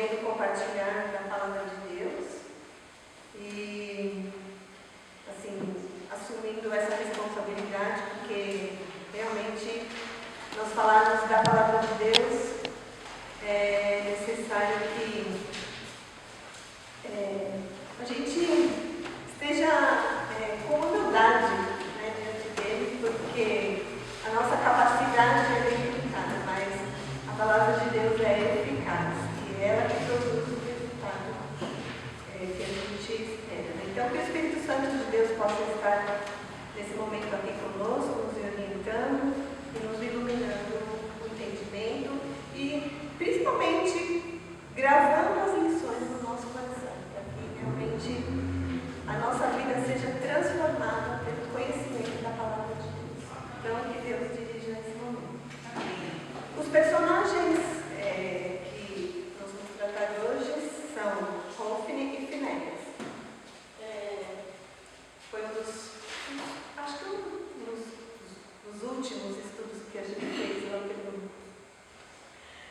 podendo compartilhar da palavra de Deus e, assim, assumindo essa responsabilidade, porque realmente nós falarmos da palavra de Deus é necessário que a gente esteja com humildade, né, diante dele, porque a nossa capacidade é limitada, mas a palavra de Deus é eficaz e ela que produz o resultado que a gente espera. Então, que o Espírito Santo de Deus possa estar nesse momento aqui conosco, nos orientando e nos iluminando o entendimento e, principalmente, gravando as lições no nosso coração, para que realmente a nossa vida seja transformada pelo conhecimento da palavra de Deus. Então, que Deus dirija nesse momento. Os personagens que nós vamos tratar hoje são Hofni e Finéias. Foi acho que um dos últimos estudos que a gente fez lá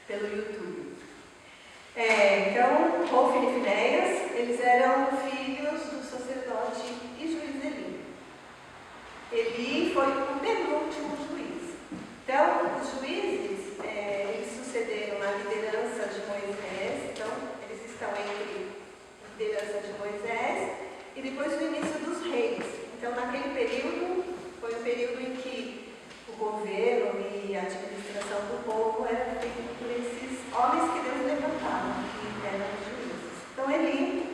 pelo YouTube. Então, Hofni e Finéias, eles eram filhos do sacerdote e juiz Eli. Eli foi o penúltimo juiz. Então, os juízes, eles sucederam a liderança de Moisés, então, eles estão entre a liderança de Moisés e depois o início dos reis. Então, naquele período, foi um período em que o governo e a administração do povo era feito por esses homens que Deus levantava, que eram os juízes. Então, Eli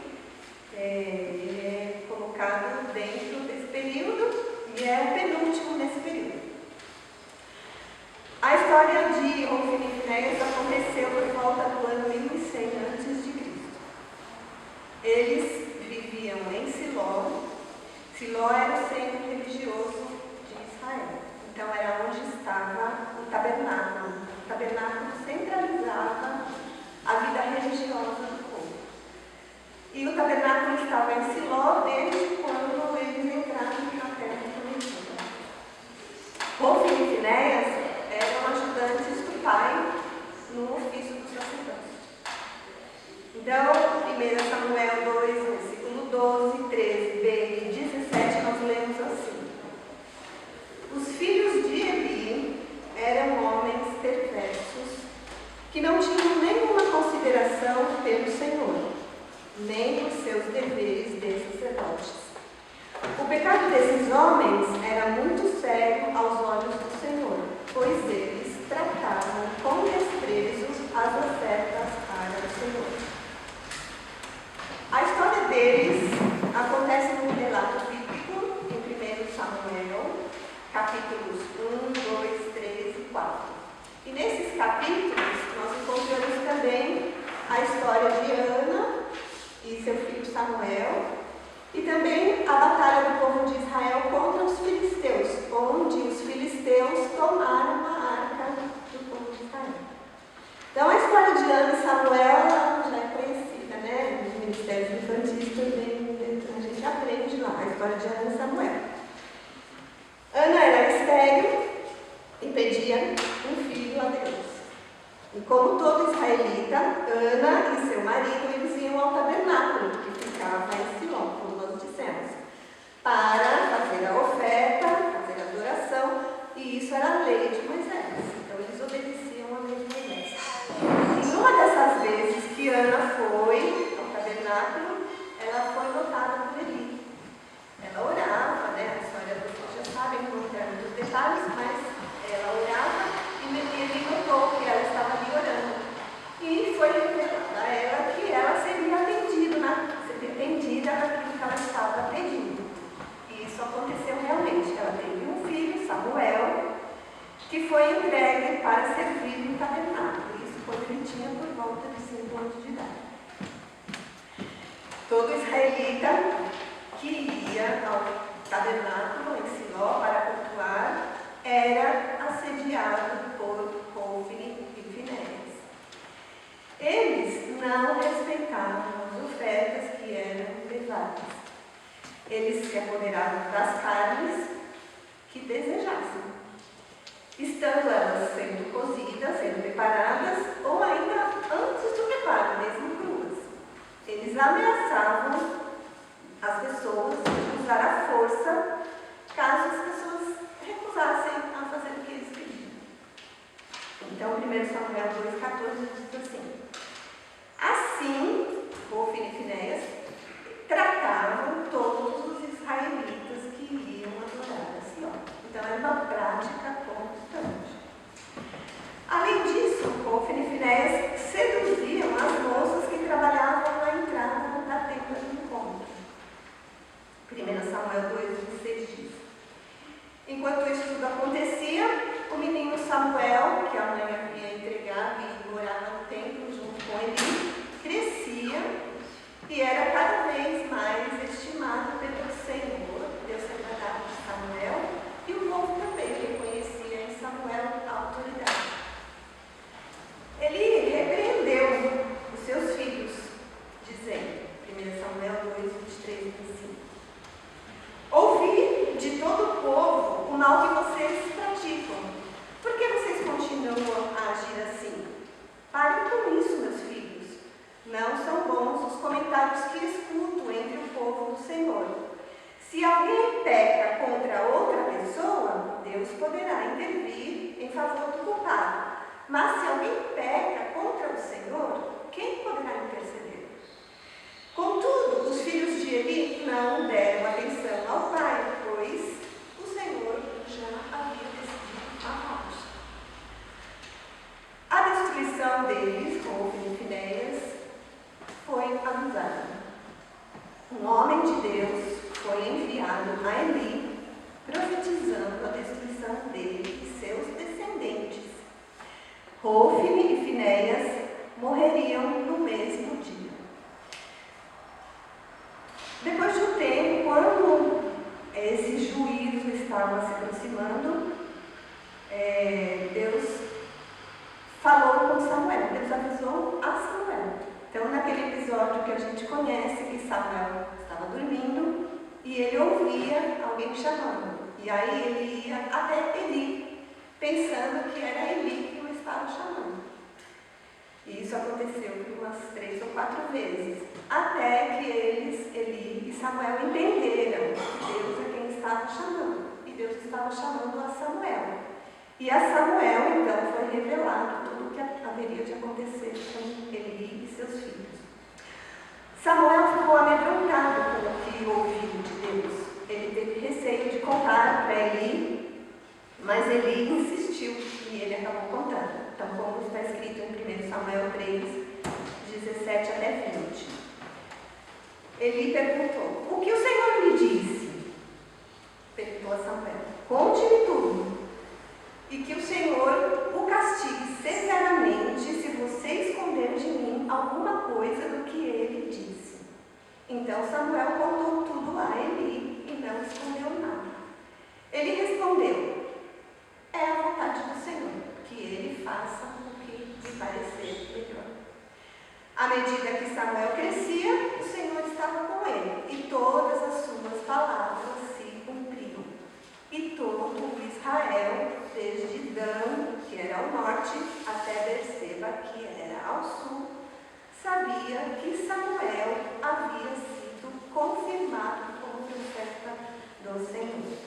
ele é colocado dentro desse período e é o penúltimo nesse período. A história de Hofni e Finéias aconteceu por volta do ano 1100 a.C. Eles viviam em Siló. Siló era o centro religioso de Israel. Então, era onde estava o tabernáculo. O tabernáculo centralizava a vida religiosa do povo. E o tabernáculo estava em Siló desde quando eles entraram na terra prometida. Hofni e Finéias eram ajudantes do pai no ofício do sacerdócio. Então, 1 Samuel 2, versículo 12, 13b e 17, nós lemos assim: os filhos de Eli eram homens perversos que não tinham nenhuma consideração pelo Senhor, nem por seus deveres de sacerdotes. O pecado desses homens era muito sério aos olhos do Senhor, pois eles tratavam com desprezo as ofertas para o Senhor. A história deles acontece num relato bíblico em 1 Samuel, capítulos 1, 2, 3 e 4. E nesses capítulos nós encontramos também a história de Ana e seu filho Samuel, e também a batalha do povo de Israel contra os filisteus, onde os filisteus tomaram a arca do povo de Israel. Então, a história de Ana e Samuel já é conhecida, né? Nos ministérios infantis também a gente aprende lá a história de Ana e Samuel. Ana era estéril e pedia um filho a Deus. E como todo israelita, Ana e seu marido, eles iam ao tabernáculo, que ficava em Siló, como nós dissemos, para fazer a oferta, fazer a adoração, e isso era a lei de Moisés. Então, eles obedeciam a lei de Moisés. E uma dessas vezes que Ana foi ao tabernáculo, ela foi notada por Eli. Ela orava, né? A história vocês já sabem, não tem muitos detalhes, mas ela orava e Eli notou que ela estava ali orando. E foi revelado a ela que ela seria atendida naquilo que ela estava pedindo. E isso aconteceu realmente. Ela teve um filho, Samuel, que foi entregue para servir no tabernáculo. Isso quando ele tinha por volta de 5 anos de idade. Todo israelita que ia ao tabernáculo em Siló para cultuar era assediado por Hofni e Finéias. Eles não respeitavam as ofertas que eram levadas. Eles se apoderavam das carnes que desejassem, estando elas sendo cozidas, sendo preparadas, ou ainda antes do preparo, mesmo ameaçavam as pessoas de usar a força caso as pessoas recusassem a fazer o que eles pediam. Então, 1 Samuel 2,14 diz assim: assim, Hofni e Finéias tratavam todos os israelitas que iam adorar a Sião. Então, era uma prática constante. Além disso, Hofni e Finéias seduziam as moças que trabalhavam na entrada da tenda do encontro. 1 Samuel 2,16 diz: enquanto isso tudo acontecia, o menino Samuel, que a mãe havia entregado e morava no templo junto com ele, crescia e era cada vez mais estimado pelo Senhor. Deus se agradava de Samuel e o povo também reconhecia em Samuel a autoridade. Ele repreendeu os seus filhos, dizendo, 1 Samuel 2, 23 e 25: ouvi de todo o povo o mal que vocês praticam. Por que vocês continuam a agir assim? Parem com isso, meus filhos. Não são bons os comentários que escuto entre o povo do Senhor. Se alguém peca contra outra pessoa, Deus poderá intervir em favor do culpado. Mas se alguém peca contra o Senhor, quem poderá interceder? Contudo, os filhos de Eli não deram atenção ao pai, pois o Senhor já havia decidido a morte. A destruição deles, com Hofni e Finéias, foi avisada. Um homem de Deus foi enviado a Eli, profetizando a destruição dele e seus descendentes. Hofni e Finéias morreriam no mesmo dia. Depois de um tempo, quando esses juízos estavam se aproximando, Deus falou com Samuel. Deus avisou a Samuel. Então, naquele episódio que a gente conhece, que Samuel estava dormindo e ele ouvia alguém chamando. E aí ele ia até Eli, pensando que era Eli que o estava chamando. E isso aconteceu por umas 3 ou 4 vezes, até que Eli e Samuel, entenderam que Deus é quem estava chamando. E Deus estava chamando a Samuel. E a Samuel, então, foi revelado tudo o que haveria de acontecer com Eli e seus filhos. Samuel ficou amedrontado com o que ouviu de Deus. Ele teve receio de contar para Eli, mas Eli insistiu e ele acabou contando. Então, como está escrito em 1 Samuel 3, 17 até 20. Eli perguntou: o que o Senhor lhe disse? Perguntou a Samuel: conte-me tudo, e que o Senhor o castigue severamente se você esconder de mim alguma coisa do que ele disse. Então Samuel contou tudo a Eli e não escondeu nada. Ele respondeu: é a vontade do Senhor, que ele faça o que lhe parecer melhor. À medida que Samuel crescia, o Senhor estava com ele, e todas as suas palavras se cumpriram. E todo o Israel, desde Dan, que era ao norte, até Berseba, que era ao sul, sabia que Samuel havia sido confirmado como profeta do Senhor.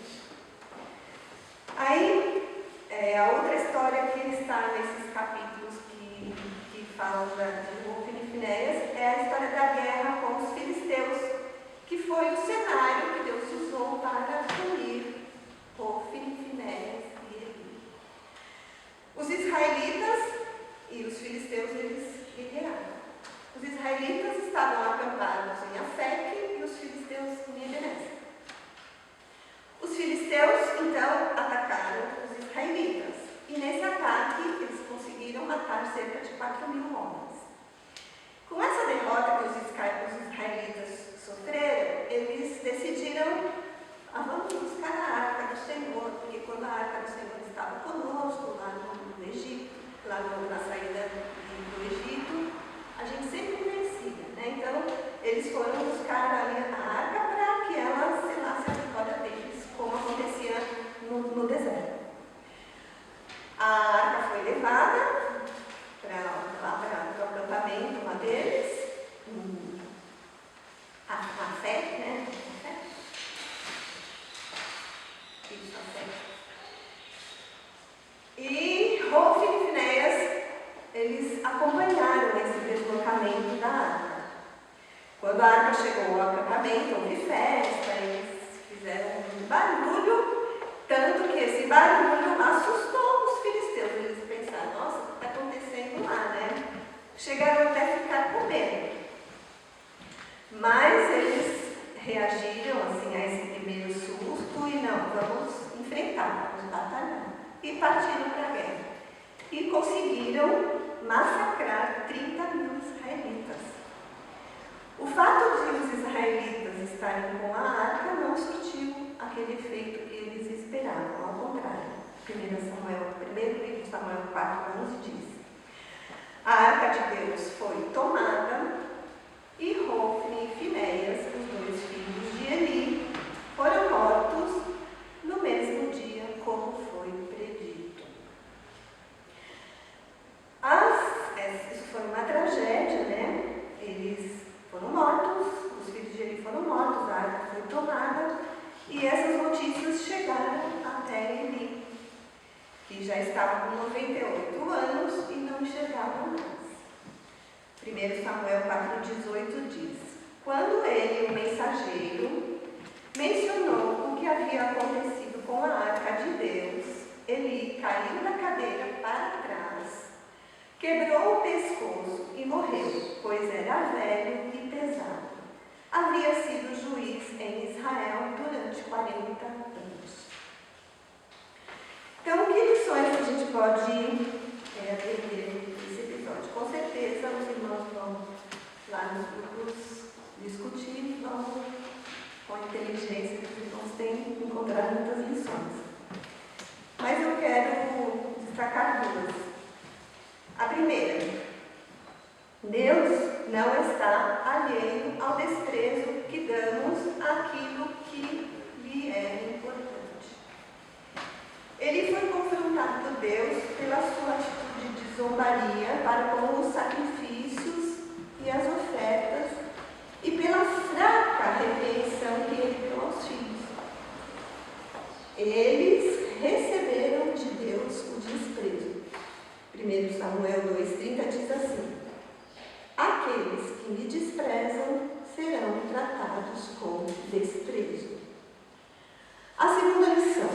Aí, a outra história que está nesses capítulos que falam de Hofni e Finéias é a história da guerra com os filisteus, que foi o cenário que Deus usou para punir Hofni, Finéias e Eli. Os israelitas e os filisteus, eles guerrearam. Os israelitas estavam acampados em Afec e os filisteus em Ebenezer. Os filisteus, então, atacaram os israelitas. E nesse ataque, eles conseguiram matar cerca de 4.000 homens. Com essa derrota que os israelitas sofreram, eles decidiram: vamos buscar a arca do Senhor, porque quando a arca do Senhor estava conosco, lá no Egito, lá na saída do Egito, Quando a arca chegou ao acampamento, houve festa, eles fizeram um barulho, tanto que esse barulho assustou os filisteus. Eles pensaram, nossa, o que está acontecendo lá, né? Chegaram até a ficar com medo. Mas eles reagiram assim a esse primeiro susto e não, vamos enfrentar, vamos batalhar. E partiram para a guerra. E conseguiram massacrar 30 mil israelitas. O fato de os israelitas estarem com a arca não surtiu aquele efeito que eles esperavam, ao contrário. 1 livro de Samuel 4:11 diz: a arca de Deus foi tomada e Hofni e Finéias, os dois filhos de Eli, foram mortos no mesmo dia, como foi predito. Isso foi uma tragédia, né? Eles foram mortos, os filhos de Eli foram mortos, a arca foi tomada, e essas notícias chegaram até Eli, que já estava com 98 anos e não enxergava mais. 1 Samuel 4:18 diz: quando ele, o mensageiro, mencionou o que havia acontecido com a arca de Deus, Eli caiu da cadeira para trás, quebrou o pescoço e morreu, pois era velho e pesado. Havia sido juiz em Israel durante 40 anos. Então, que lições a gente pode aprender nesse episódio? Com certeza, os irmãos vão lá nos grupos discutir, vão, com a inteligência que os irmãos têm, encontrar muitas lições. Mas eu quero destacar duas. A primeira, Deus não está alheio ao desprezo que damos àquilo que lhe é importante. Ele foi confrontado por Deus pela sua atitude de zombaria para com os sacrifícios e as ofertas e pela fraca repreensão que ele deu aos filhos. Eles receberam de Deus o desprezo. 1 Samuel 2:30 diz assim: aqueles que me desprezam serão tratados com desprezo. A segunda lição: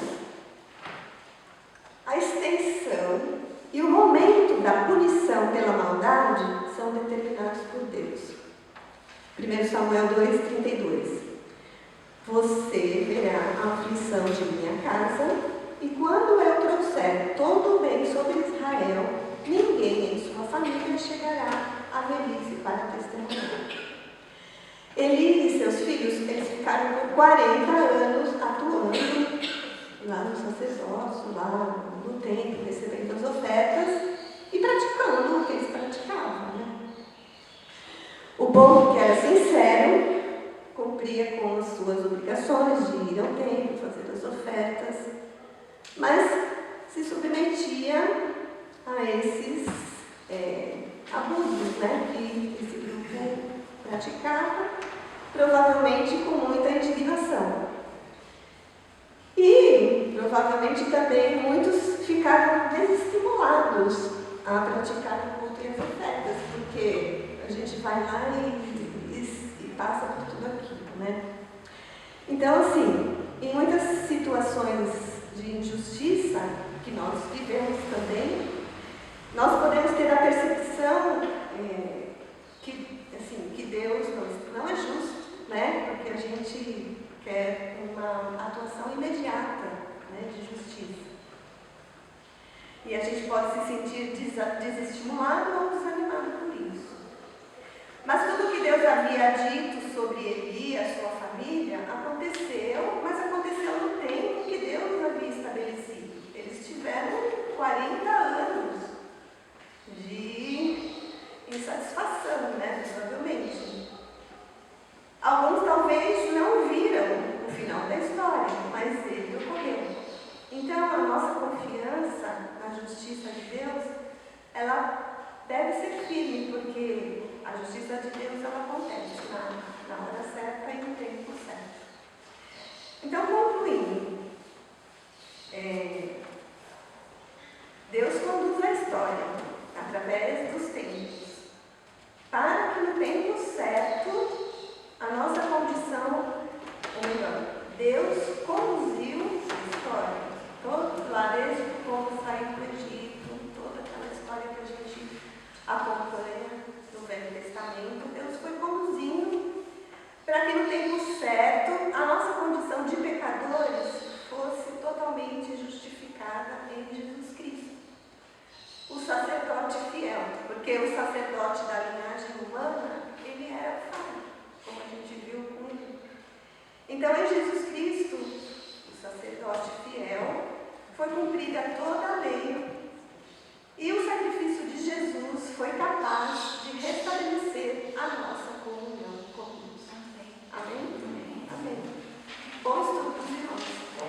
a extensão e o momento da punição pela maldade são determinados por Deus. 1 Samuel 2:32: você verá a aflição de minha casa, e quando eu trouxer todo o bem sobre Israel, ninguém em sua família chegará à velhice para testemunhar. Eli e seus filhos, eles ficaram por 40 anos atuando lá no sacerdócio, lá no templo, recebendo as ofertas e praticando o que eles praticavam, né? O povo que era sincero cumpria com as suas obrigações de ir ao templo, fazer as ofertas, mas se submetia a esses abusos, né, que esse grupo praticava, provavelmente com muita indignação. E provavelmente também muitos ficaram desestimulados a praticar o culto e as ofertas, porque a gente vai lá e passa por tudo aquilo, né? Então, assim, em muitas situações de injustiça que nós vivemos também, nós podemos ter a percepção que Deus não é justo, né? Porque a gente quer uma atuação imediata, né, de justiça. E a gente pode se sentir desestimulado ou desanimado por isso. Mas tudo que Deus havia dito sobre Eli e a sua família aconteceu, mas aconteceu no tempo que Deus havia estabelecido. Eles tiveram 40 anos de insatisfação, né, provavelmente. Alguns talvez não viram o final da história, mas ele ocorreu. Então, a nossa confiança na justiça de Deus, ela deve ser firme, porque a justiça de Deus, ela acontece na hora certa e no tempo certo. Então, concluindo, Deus conduz a história através dos tempos, para que no tempo certo Deus conduziu a história. Lá desde como saiu do Egito, toda aquela história que a gente acompanha no Velho Testamento, Deus foi conduzindo para que no tempo certo a nossa condição de pecadores fosse totalmente justificada em Jesus Cristo. O sacerdote fiel, porque o sacerdote da linhagem humana, ele era falho, como a gente viu com ele. Então, em Jesus Cristo, o sacerdote fiel, foi cumprida toda